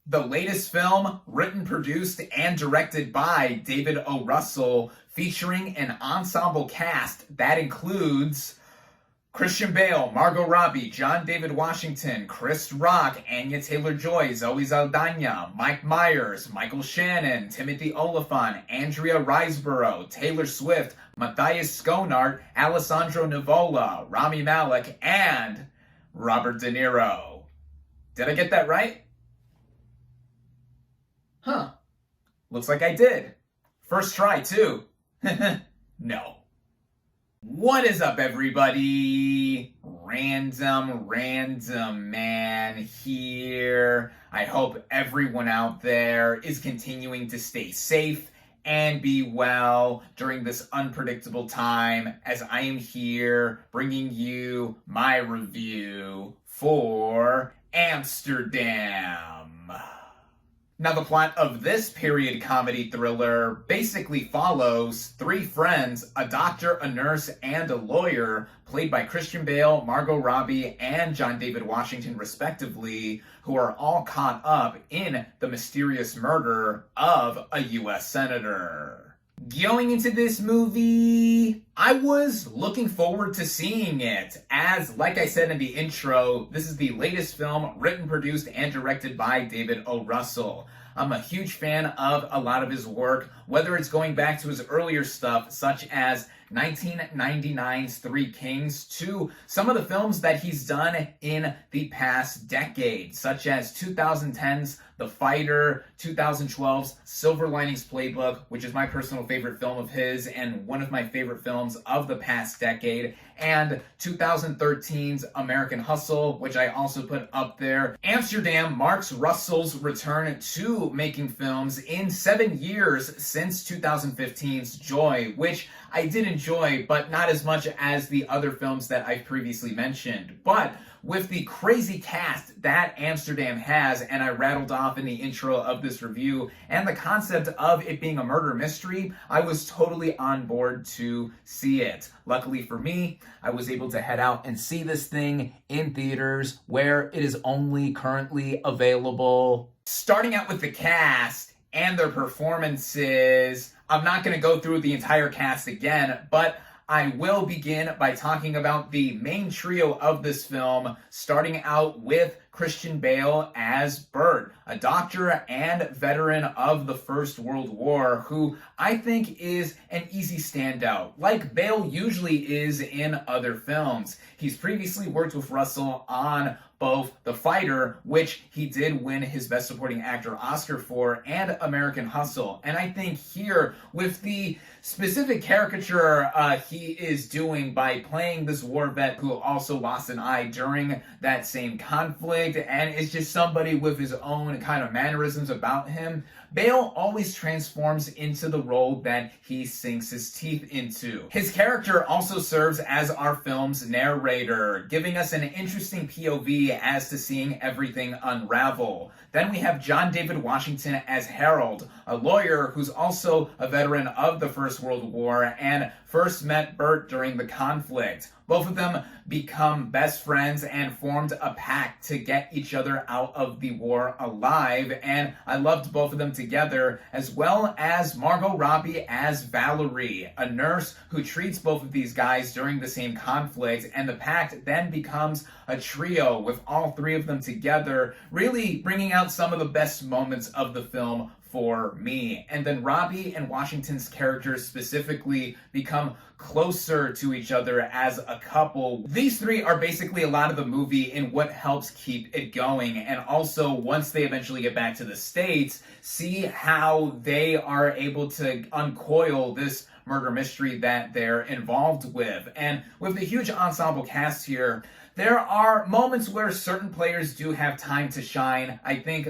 The latest film, written, produced, and directed by David O. Russell, featuring an ensemble cast that includes Christian Bale, Margot Robbie, John David Washington, Chris Rock, Anya Taylor-Joy, Zoe Saldana, Mike Myers, Michael Shannon, Timothy Olyphant, Andrea Riseborough, Taylor Swift, Matthias Schoenaert, Alessandro Nivola, Rami Malek, and Robert De Niro. Did I get that right? Huh. Looks like I did. First try, too. No. What is up, everybody? RandomRandomMan here. I hope everyone out there is continuing to stay safe and be well during this unpredictable time, as I am here bringing you my review for Amsterdam. Now, the plot of this period comedy thriller basically follows three friends, a doctor, a nurse, and a lawyer, played by Christian Bale, Margot Robbie, and John David Washington, respectively, who are all caught up in the mysterious murder of a U.S. senator. Going into this movie, I was looking forward to seeing it, as, like I said in the intro, this is the latest film written, produced, and directed by David O. Russell. I'm a huge fan of a lot of his work, whether it's going back to his earlier stuff, such as 1999's Three Kings, to some of the films that he's done in the past decade, such as 2010's The Fighter, 2012's Silver Linings Playbook, which is my personal favorite film of his and one of my favorite films of the past decade, and 2013's American Hustle, which I also put up there. Amsterdam marks Russell's return to making films in 7 years since 2015's Joy, which I did enjoy, but not as much as the other films that I've previously mentioned. But with the crazy cast that Amsterdam has, and I rattled off in the intro of this review, and the concept of it being a murder mystery, I was totally on board to see it. Luckily for me, I was able to head out and see this thing in theaters, where it is only currently available. Starting out with the cast and their performances, I'm not going to go through the entire cast again, but I will begin by talking about the main trio of this film, starting out with Christian Bale as Bert, a doctor and veteran of the First World War, who I think is an easy standout, like Bale usually is in other films. He's previously worked with Russell on both The Fighter, which he did win his Best Supporting Actor Oscar for, and American Hustle. And I think here, with the specific caricature he is doing by playing this war vet who also lost an eye during that same conflict, and is just somebody with his own kind of mannerisms about him, Bale always transforms into the role that he sinks his teeth into. His character also serves as our film's narrator, giving us an interesting POV as to seeing everything unravel. Then we have John David Washington as Harold, a lawyer who's also a veteran of the First World War and first met Bert during the conflict. Both of them become best friends and formed a pact to get each other out of the war alive, and I loved both of them together, as well as Margot Robbie as Valerie, a nurse who treats both of these guys during the same conflict, and the pact then becomes a trio with all three of them together, really bringing out some of the best moments of the film for me. And then Robbie and Washington's characters specifically become closer to each other as a couple. These three are basically a lot of the movie in what helps keep it going, and also once they eventually get back to the States, see how they are able to uncoil this murder mystery that they're involved with. And with the huge ensemble cast here, there are moments where certain players do have time to shine. I think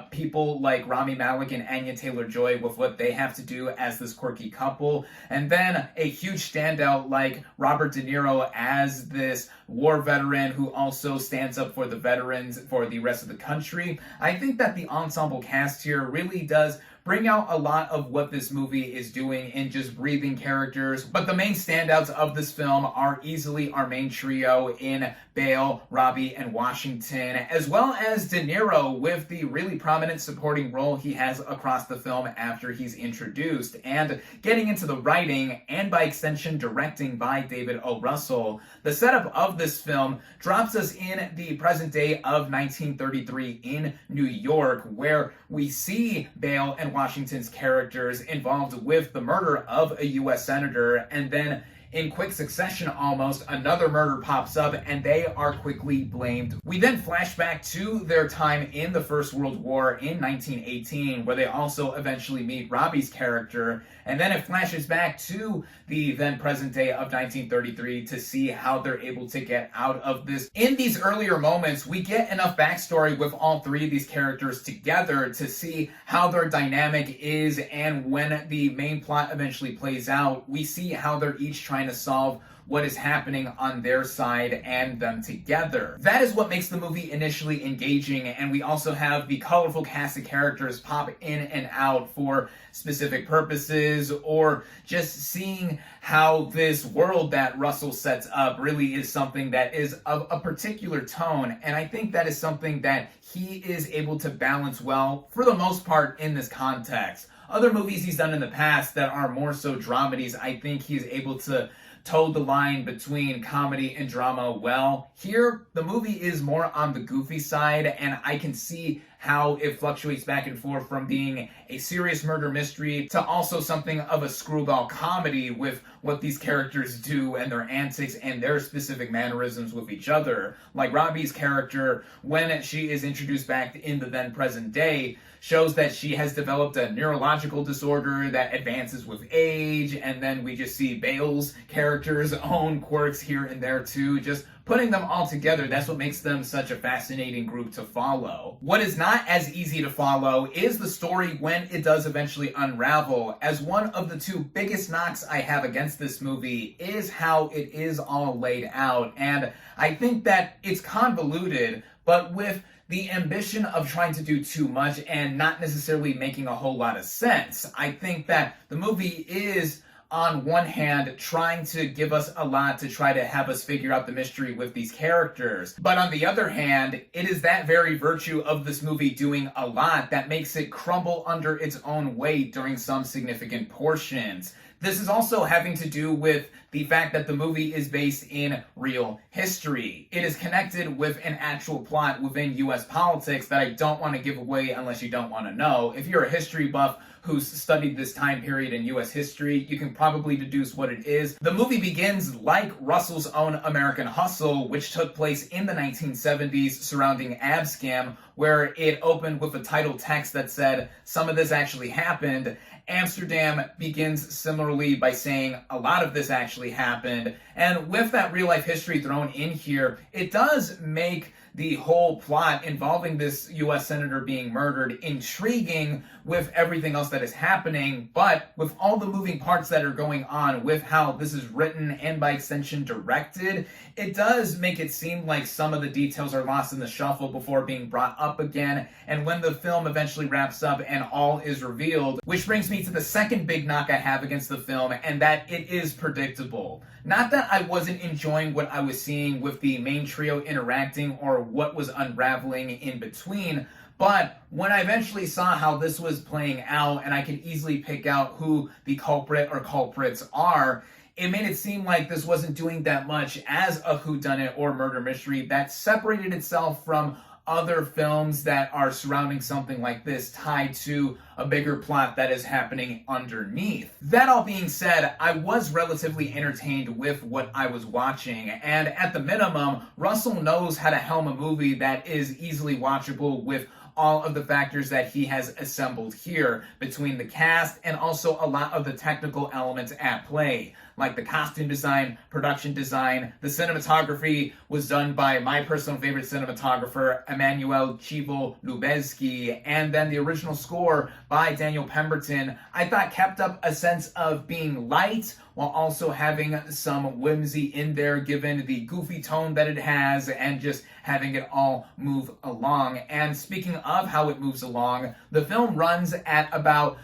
people like Rami Malek and Anya Taylor-Joy with what they have to do as this quirky couple. And then a huge standout like Robert De Niro as this war veteran who also stands up for the veterans for the rest of the country. I think that the ensemble cast here really does bring out a lot of what this movie is doing in just breathing characters. But the main standouts of this film are easily our main trio in Bale, Robbie, and Washington, as well as De Niro with the really prominent supporting role he has across the film after he's introduced. And getting into the writing, and by extension directing by David O. Russell, the setup of this film drops us in the present day of 1933 in New York, where we see Bale and Washington's characters involved with the murder of a U.S. senator, and then in quick succession almost, another murder pops up and they are quickly blamed. We then flash back to their time in the First World War in 1918, where they also eventually meet Robbie's character, and then it flashes back to the then present day of 1933 to see how they're able to get out of this. In these earlier moments, we get enough backstory with all three of these characters together to see how their dynamic is, and when the main plot eventually plays out, we see how they're each trying to solve what is happening on their side and them together. That is what makes the movie initially engaging, and we also have the colorful cast of characters pop in and out for specific purposes, or just seeing how this world that Russell sets up really is something that is of a particular tone, and I think that is something that he is able to balance well for the most part in this context. Other movies he's done in the past that are more so dramedies, I think he's able to toe the line between comedy and drama well. Here, the movie is more on the goofy side, and I can see how it fluctuates back and forth from being a serious murder mystery to also something of a screwball comedy with what these characters do and their antics and their specific mannerisms with each other. Like Robbie's character, when she is introduced back in the then present day, shows that she has developed a neurological disorder that advances with age, and then we just see Bale's character's own quirks here and there too, just putting them all together. That's what makes them such a fascinating group to follow. What is not as easy to follow is the story when it does eventually unravel, as one of the two biggest knocks I have against this movie is how it is all laid out, and I think that it's convoluted, but with the ambition of trying to do too much and not necessarily making a whole lot of sense. I think that the movie is, on one hand, trying to give us a lot to try to have us figure out the mystery with these characters. But on the other hand, it is that very virtue of this movie doing a lot that makes it crumble under its own weight during some significant portions. This is also having to do with the fact that the movie is based in real history. It is connected with an actual plot within U.S. politics that I don't want to give away unless you don't want to know. If you're a history buff who's studied this time period in U.S. history, you can probably deduce what it is. The movie begins like Russell's own American Hustle, which took place in the 1970s surrounding Abscam, where it opened with a title text that said, "Some of this actually happened." Amsterdam begins similarly by saying a lot of this actually happened. And with that real life history thrown in here, it does make the whole plot involving this U.S. senator being murdered intriguing with everything else that is happening, but with all the moving parts that are going on with how this is written and by extension directed, it does make it seem like some of the details are lost in the shuffle before being brought up again, and when the film eventually wraps up and all is revealed, which brings me to the second big knock I have against the film, and that it is predictable. Not that I wasn't enjoying what I was seeing with the main trio interacting or what was unraveling in between, but when I eventually saw how this was playing out and I could easily pick out who the culprit or culprits are, it made it seem like this wasn't doing that much as a whodunit or murder mystery that separated itself from other films that are surrounding something like this tied to a bigger plot that is happening underneath. That all being said, I was relatively entertained with what I was watching, and at the minimum, Russell knows how to helm a movie that is easily watchable with all of the factors that he has assembled here between the cast and also a lot of the technical elements at play. like the costume design, production design. The cinematography was done by my personal favorite cinematographer, Emanuel Chivo Lubezki, and then the original score by Daniel Pemberton, I thought kept up a sense of being light while also having some whimsy in there, given the goofy tone that it has and just having it all move along. And speaking of how it moves along, the film runs at about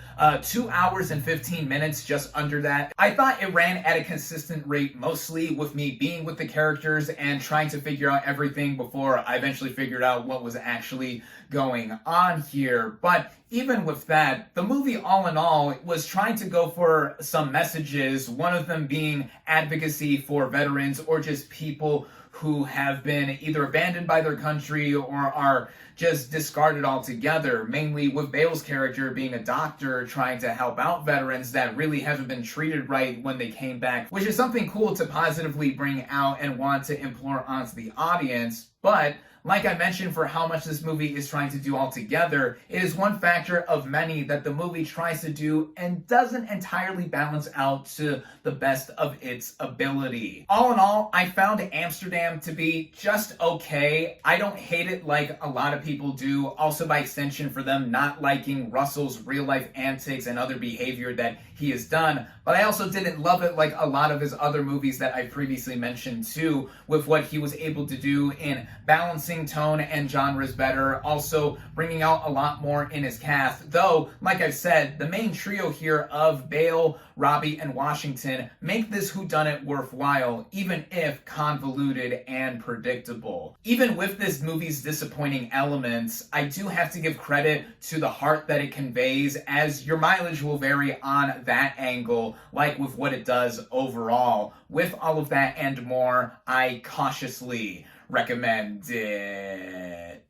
2 hours and 15 minutes, just under that. I thought it ran at a consistent rate, mostly with me being with the characters and trying to figure out everything before I eventually figured out what was actually going on here. But even with that, the movie all in all was trying to go for some messages, one of them being advocacy for veterans or just people who have been either abandoned by their country or are just discarded altogether, mainly with Bale's character being a doctor trying to help out veterans that really haven't been treated right when they came back, which is something cool to positively bring out and want to implore onto the audience. But like I mentioned, for how much this movie is trying to do altogether, it is one factor of many that the movie tries to do and doesn't entirely balance out to the best of its ability. All in all, I found Amsterdam to be just okay. I don't hate it like a lot of people do, also by extension for them not liking Russell's real-life antics and other behavior that he has done, but I also didn't love it like a lot of his other movies that I previously mentioned too, with what he was able to do in balancing tone and genres better, also bringing out a lot more in his cast. Though, like I've said, the main trio here of Bale, Robbie, and Washington make this whodunit worthwhile, even if convoluted and predictable. Even with this movie's disappointing elements, I do have to give credit to the heart that it conveys, as your mileage will vary on that angle, like with what it does overall. With all of that and more, I cautiously recommend it.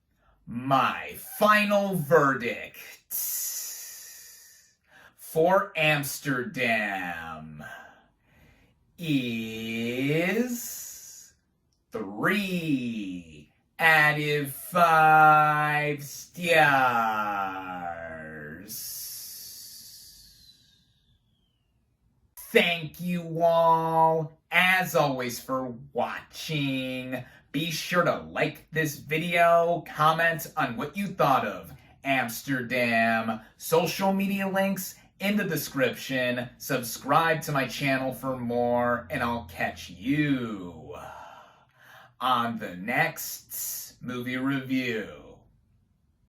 My final verdict for Amsterdam is 3 out of 5 stars. Thank you all, as always, for watching. Be sure to like this video, comment on what you thought of Amsterdam, social media links in the description, subscribe to my channel for more, and I'll catch you on the next movie review.